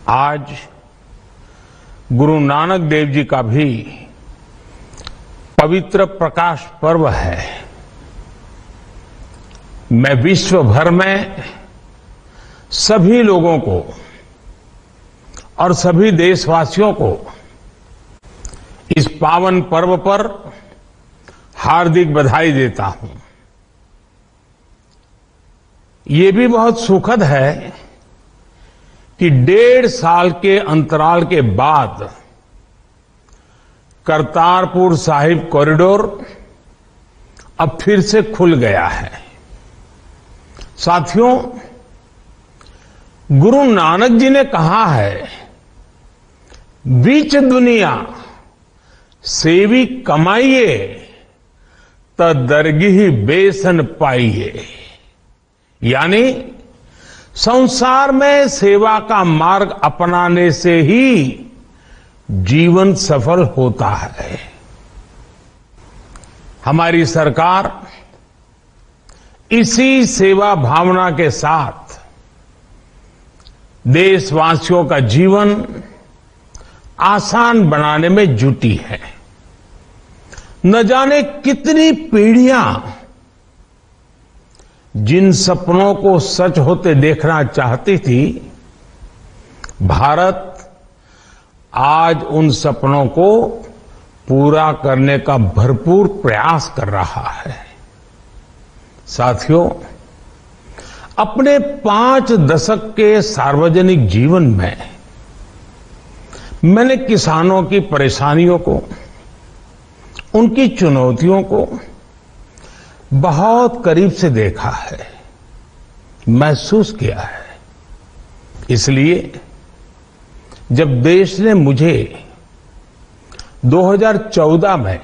आज गुरु नानक देव जी का भी पवित्र प्रकाश पर्व है। मैं विश्व भर में सभी लोगों को और सभी देशवासियों को इस पावन पर्व पर हार्दिक बधाई देता हूं। ये भी बहुत सुखद है कि 1.5 साल के अंतराल के बाद करतारपुर साहिब कॉरिडोर अब फिर से खुल गया है। साथियों, गुरु नानक जी ने कहा है, बीच दुनिया सेवी कमाइए त दरगिही बेसन पाइए। यानी संसार में सेवा का मार्ग अपनाने से ही जीवन सफल होता है। हमारी सरकार इसी सेवा भावना के साथ देशवासियों का जीवन आसान बनाने में जुटी है। न जाने कितनी पीढ़ियां जिन सपनों को सच होते देखना चाहती थी, भारत आज उन सपनों को पूरा करने का भरपूर प्रयास कर रहा है। साथियों, अपने 5 दशक के सार्वजनिक जीवन में मैंने किसानों की परेशानियों को, उनकी चुनौतियों को बहुत करीब से देखा है, महसूस किया है। इसलिए जब देश ने मुझे 2014 में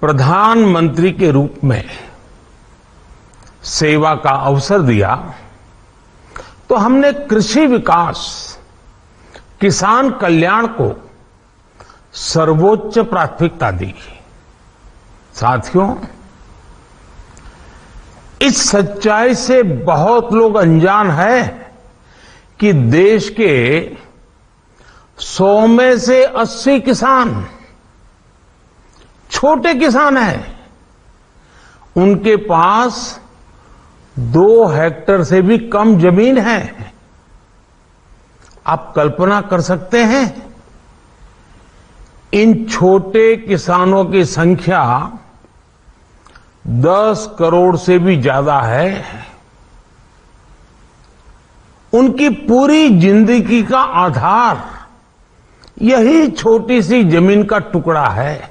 प्रधानमंत्री के रूप में सेवा का अवसर दिया, तो हमने कृषि विकास, किसान कल्याण को सर्वोच्च प्राथमिकता दी। साथियों, इस सच्चाई से बहुत लोग अनजान है कि देश के 100 में से 80 किसान छोटे किसान हैं। उनके पास 2 हेक्टेयर से भी कम जमीन है। आप कल्पना कर सकते हैं, इन छोटे किसानों की संख्या 10 करोड़ से भी ज्यादा है। उनकी पूरी जिंदगी का आधार यही छोटी सी जमीन का टुकड़ा है।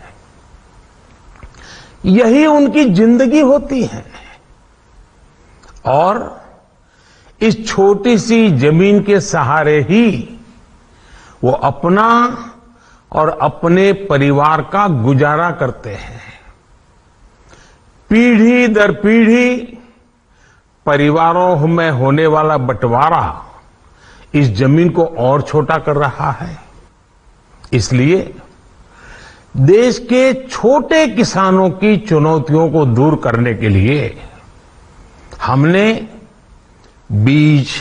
यही उनकी जिंदगी होती है। और इस छोटी सी जमीन के सहारे ही वो अपना और अपने परिवार का गुजारा करते हैं। पीढ़ी दर पीढ़ी परिवारों में होने वाला बंटवारा इस जमीन को और छोटा कर रहा है। इसलिए देश के छोटे किसानों की चुनौतियों को दूर करने के लिए हमने बीज,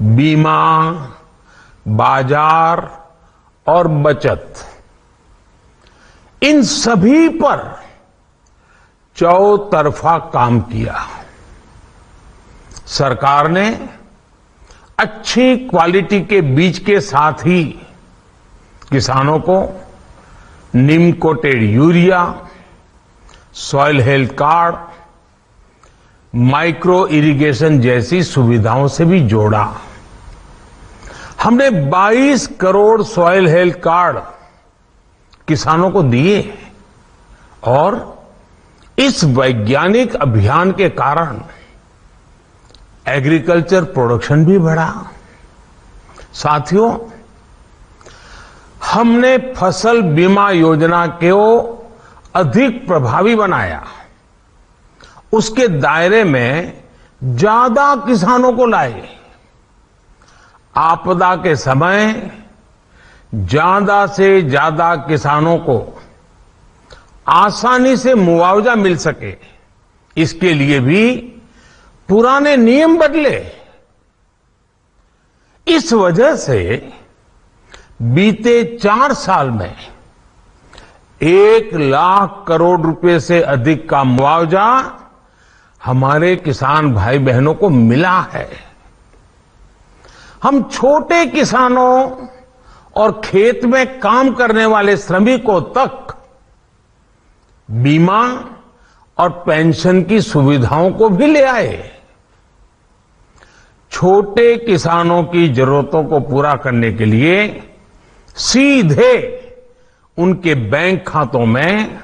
बीमा, बाजार और बचत, इन सभी पर चौतरफा काम किया। सरकार ने अच्छी क्वालिटी के बीज के साथ ही किसानों को neem coated urea, soil health card, micro irrigation जैसी सुविधाओं से भी जोड़ा। हमने 22 करोड़ सॉइल हेल्थ कार्ड किसानों को दिए और इस वैज्ञानिक अभियान के कारण एग्रीकल्चर प्रोडक्शन भी बढ़ा। साथियों, हमने फसल बीमा योजना को अधिक प्रभावी बनाया। उसके दायरे में ज्यादा किसानों को लाए। आपदा के समय ज्यादा से ज्यादा किसानों को आसानी से मुआवजा मिल सके, इसके लिए भी पुराने नियम बदले। इस वजह से बीते 4 साल में 1 लाख करोड़ रुपए से अधिक का मुआवजा हमारे किसान भाई बहनों को मिला है। हम छोटे किसानों और खेत में काम करने वाले श्रमिकों तक बीमा और पेंशन की सुविधाओं को भी ले आए। छोटे किसानों की जरूरतों को पूरा करने के लिए सीधे उनके बैंक खातों में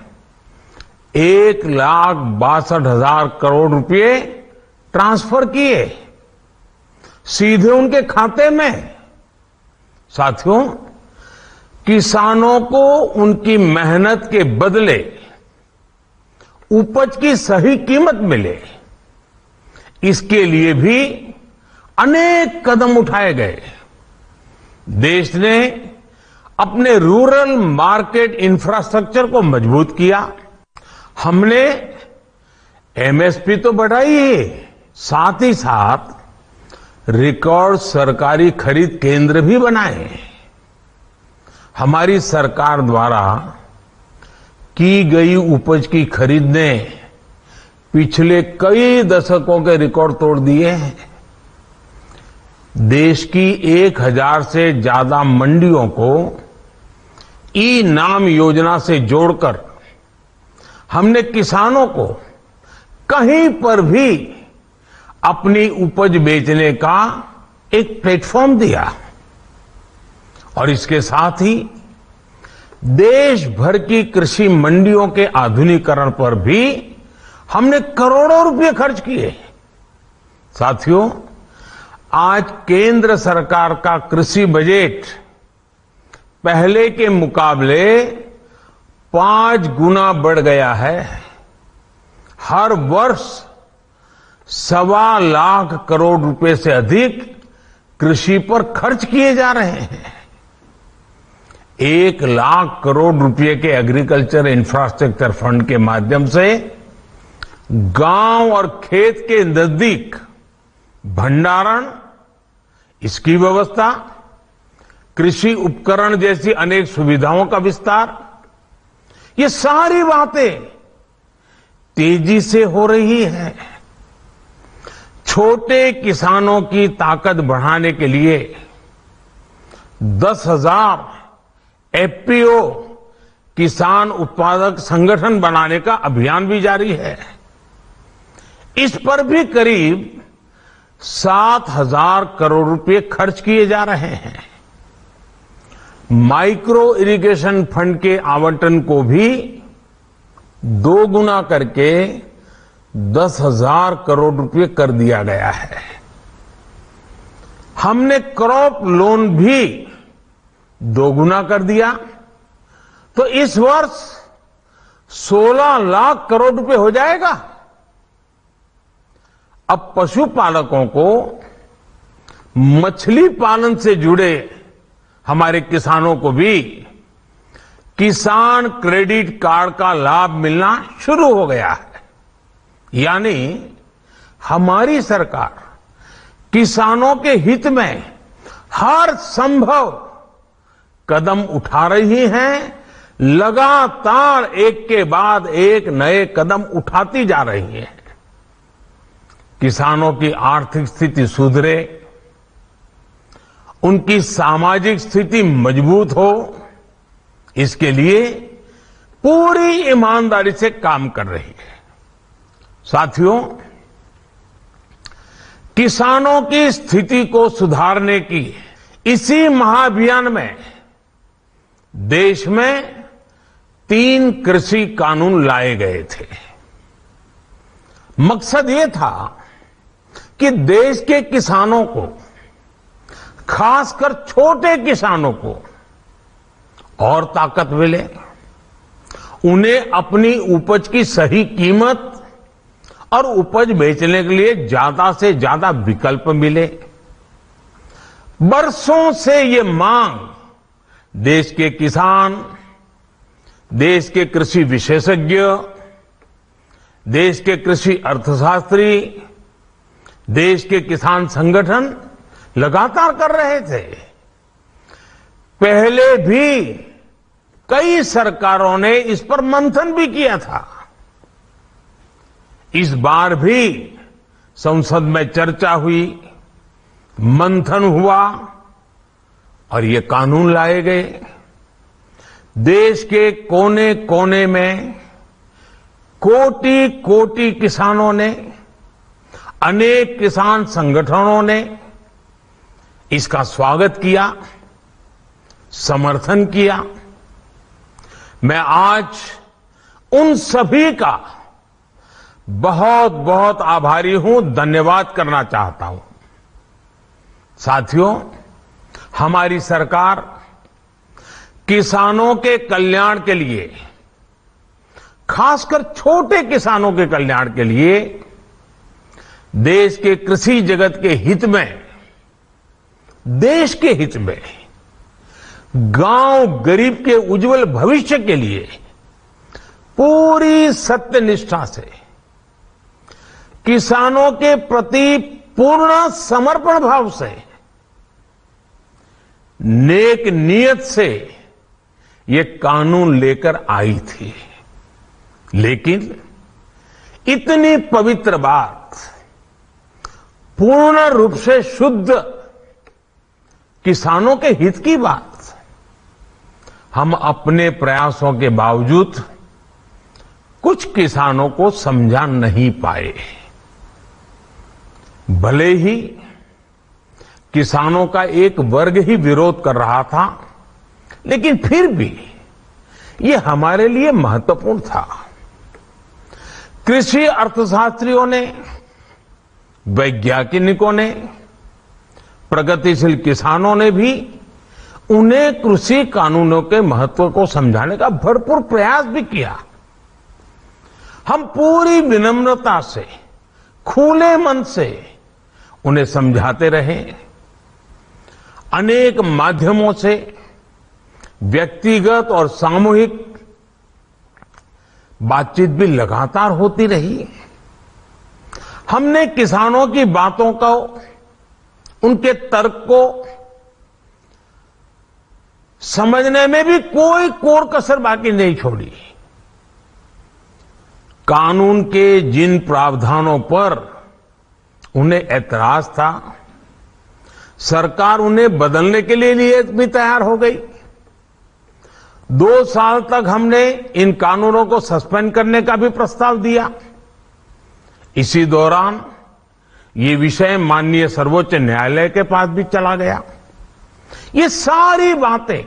1,62,000 करोड़ रुपए ट्रांसफर किए, सीधे उनके खाते में। साथियों, किसानों को उनकी मेहनत के बदले उपज की सही कीमत मिले, इसके लिए भी अनेक कदम उठाए गए। देश ने अपने रूरल मार्केट इंफ्रास्ट्रक्चर को मजबूत किया। हमने एमएसपी तो बढ़ाई है, साथ ही साथ रिकॉर्ड सरकारी खरीद केंद्र भी बनाए। हमारी सरकार द्वारा की गई उपज की खरीद ने पिछले कई दशकों के रिकॉर्ड तोड़ दिए हैं। देश की 1,000 से ज्यादा मंडियों को ई नाम योजना से जोड़कर हमने किसानों को कहीं पर भी अपनी उपज बेचने का एक प्लेटफॉर्म दिया और इसके साथ ही देश भर की कृषि मंडियों के आधुनिकीकरण पर भी हमने करोड़ों रुपए खर्च किए। साथियों, आज केंद्र सरकार का कृषि बजट पहले के मुकाबले 5 गुना बढ़ गया है। हर वर्ष 1.25 लाख करोड़ रुपए से अधिक कृषि पर खर्च किए जा रहे हैं। 1 लाख करोड़ रुपए के एग्रीकल्चर इंफ्रास्ट्रक्चर फंड के माध्यम से गांव और खेत के नजदीक भंडारण, इसकी व्यवस्था, कृषि उपकरण जैसी अनेक सुविधाओं का विस्तार, ये सारी बातें तेजी से हो रही है। छोटे किसानों की ताकत बढ़ाने के लिए 10,000 एफपीओ किसान उत्पादक संगठन बनाने का अभियान भी जारी है। इस पर भी करीब 7,000 करोड़ रुपए खर्च किए जा रहे हैं। माइक्रो इरिगेशन फंड के आवंटन को भी 2 गुना करके 10,000 करोड़ रुपए कर दिया गया है। हमने क्रॉप लोन भी 2 गुना कर दिया, तो इस वर्ष 16 लाख करोड़ रुपए हो जाएगा। अब पशुपालकों को मछली पालन से जुड़े हमारे किसानों को भी किसान क्रेडिट कार्ड का लाभ मिलना शुरू हो गया है। यानी हमारी सरकार किसानों के हित में हर संभव कदम उठा रही है, लगातार एक के बाद एक नए कदम उठाती जा रही है। किसानों की आर्थिक स्थिति सुधरे, उनकी सामाजिक स्थिति मजबूत हो, इसके लिए पूरी ईमानदारी से काम कर रही है। साथियों, किसानों की स्थिति को सुधारने की इसी महाअभियान में देश में 3 कृषि कानून लाए गए थे। मकसद ये था कि देश के किसानों को, खासकर छोटे किसानों को और ताकत मिले, उन्हें अपनी उपज की सही कीमत और उपज बेचने के लिए ज्यादा से ज्यादा विकल्प मिले। बरसों से ये मांग देश के किसान, देश के कृषि विशेषज्ञ, देश के कृषि अर्थशास्त्री, देश के किसान संगठन लगातार कर रहे थे। पहले भी कई सरकारों ने इस पर मंथन भी किया था। इस बार भी संसद में चर्चा हुई, मंथन हुआ और ये कानून लाए गए। देश के कोने कोने में कोटि कोटि किसानों ने, अनेक किसान संगठनों ने इसका स्वागत किया, समर्थन किया। मैं आज उन सभी का बहुत बहुत आभारी हूं, धन्यवाद करना चाहता हूं। साथियों, हमारी सरकार किसानों के कल्याण के लिए, खासकर छोटे किसानों के कल्याण के लिए, देश के कृषि जगत के हित में, देश के हित में, गांव गरीब के उज्जवल भविष्य के लिए पूरी सत्यनिष्ठा से, किसानों के प्रति पूर्ण समर्पण भाव से, नेक नियत से ये कानून लेकर आई थी। लेकिन इतनी पवित्र बात, पूर्ण रूप से शुद्ध किसानों के हित की बात, हम अपने प्रयासों के बावजूद कुछ किसानों को समझा नहीं पाए। भले ही किसानों का एक वर्ग ही विरोध कर रहा था, लेकिन फिर भी ये हमारे लिए महत्वपूर्ण था। कृषि अर्थशास्त्रियों ने, वैज्ञानिकों ने, प्रगतिशील किसानों ने भी उन्हें कृषि कानूनों के महत्व को समझाने का भरपूर प्रयास भी किया। हम पूरी विनम्रता से, खुले मन से उन्हें समझाते रहे। अनेक माध्यमों से व्यक्तिगत और सामूहिक बातचीत भी लगातार होती रही। हमने किसानों की बातों को, उनके तर्क को समझने में भी कोई कोर कसर बाकी नहीं छोड़ी। कानून के जिन प्रावधानों पर उन्हें ऐतराज था, सरकार उन्हें बदलने के लिए भी तैयार हो गई। 2 साल तक हमने इन कानूनों को सस्पेंड करने का भी प्रस्ताव दिया। इसी दौरान ये विषय माननीय सर्वोच्च न्यायालय के पास भी चला गया। ये सारी बातें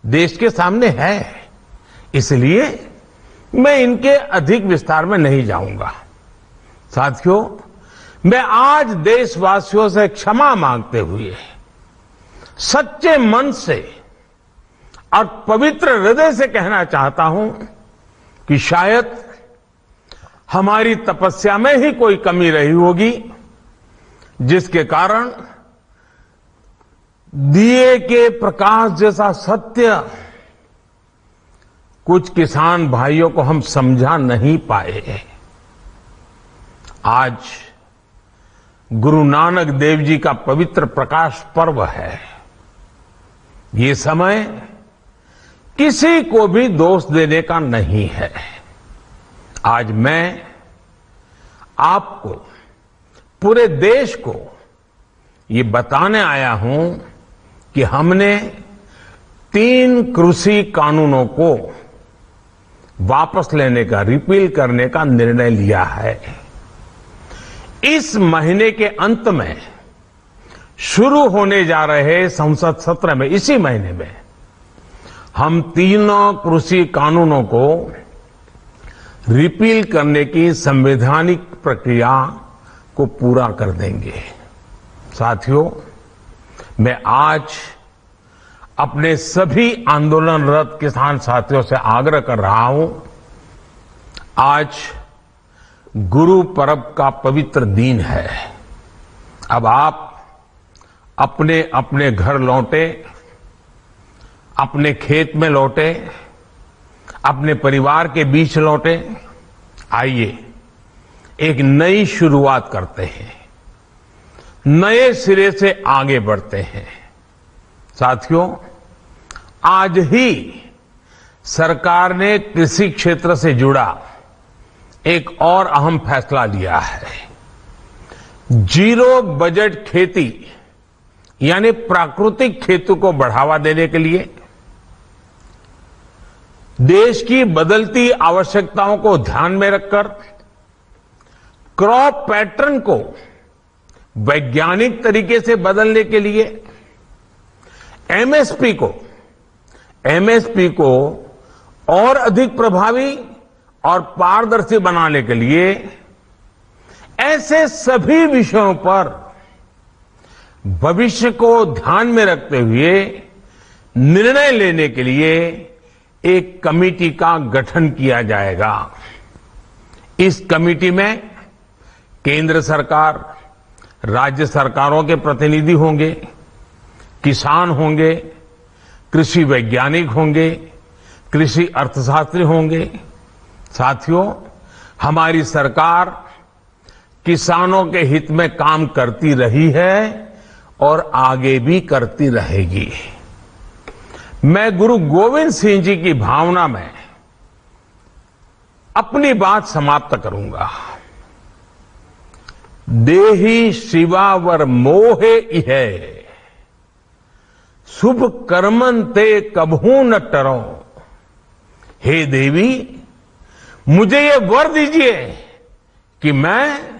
देश के सामने है, इसलिए मैं इनके अधिक विस्तार में नहीं जाऊंगा। साथियों, मैं आज देशवासियों से क्षमा मांगते हुए सच्चे मन से और पवित्र हृदय से कहना चाहता हूं कि शायद हमारी तपस्या में ही कोई कमी रही होगी, जिसके कारण दिए के प्रकाश जैसा सत्य कुछ किसान भाइयों को हम समझा नहीं पाए। आज गुरु नानक देव जी का पवित्र प्रकाश पर्व है। ये समय किसी को भी दोष देने का नहीं है। आज मैं आपको, पूरे देश को ये बताने आया हूं कि हमने 3 कृषि कानूनों को वापस लेने का, रिपील करने का निर्णय लिया है। इस महीने के अंत में शुरू होने जा रहे संसद सत्र में, इसी महीने में, हम 3 कृषि कानूनों को रिपील करने की संवैधानिक प्रक्रिया को पूरा कर देंगे। साथियों, मैं आज अपने सभी आंदोलनरत किसान साथियों से आग्रह कर रहा हूं, आज गुरु पर्व का पवित्र दिन है। अब आप अपने अपने घर लौटे, अपने खेत में लौटे, अपने परिवार के बीच लौटे। आइए एक नई शुरुआत करते हैं। नए सिरे से आगे बढ़ते हैं। साथियों, आज ही सरकार ने कृषि क्षेत्र से जुड़ा एक और अहम फैसला लिया है। जीरो बजट खेती यानी प्राकृतिक खेती को बढ़ावा देने के लिए देश की बदलती आवश्यकताओं को ध्यान में रखकर क्रॉप पैटर्न को वैज्ञानिक तरीके से बदलने के लिए एमएसपी को और अधिक प्रभावी और पारदर्शी बनाने के लिए ऐसे सभी विषयों पर भविष्य को ध्यान में रखते हुए निर्णय लेने के लिए एक कमेटी का गठन किया जाएगा। इस कमेटी में केंद्र सरकार, राज्य सरकारों के प्रतिनिधि होंगे, किसान होंगे, कृषि वैज्ञानिक होंगे, कृषि अर्थशास्त्री होंगे। साथियों, हमारी सरकार किसानों के हित में काम करती रही है और आगे भी करती रहेगी। मैं गुरु गोविंद सिंह जी की भावना में अपनी बात समाप्त करूंगा। देहि शिवावर मोहे इहे, शुभ कर्मन ते कबहू न टरो। हे देवी, मुझे ये वर दीजिए कि मैं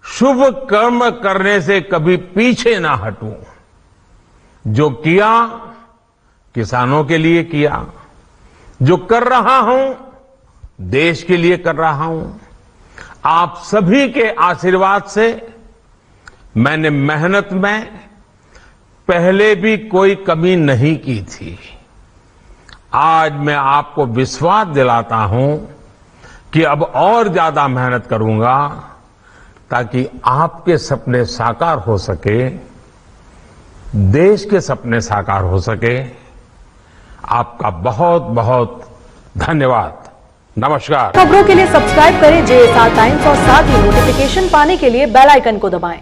शुभ कर्म करने से कभी पीछे ना हटूं। जो किया किसानों के लिए किया, जो कर रहा हूं देश के लिए कर रहा हूं। आप सभी के आशीर्वाद से मैंने मेहनत में पहले भी कोई कमी नहीं की थी। आज मैं आपको विश्वास दिलाता हूं कि अब और ज्यादा मेहनत करूंगा ताकि आपके सपने साकार हो सके, देश के सपने साकार हो सके। आपका बहुत बहुत धन्यवाद। नमस्कार। खबरों के लिए सब्सक्राइब करें JSR टाइम्स और साथ ही नोटिफिकेशन पाने के लिए बेल आइकन को दबाएं।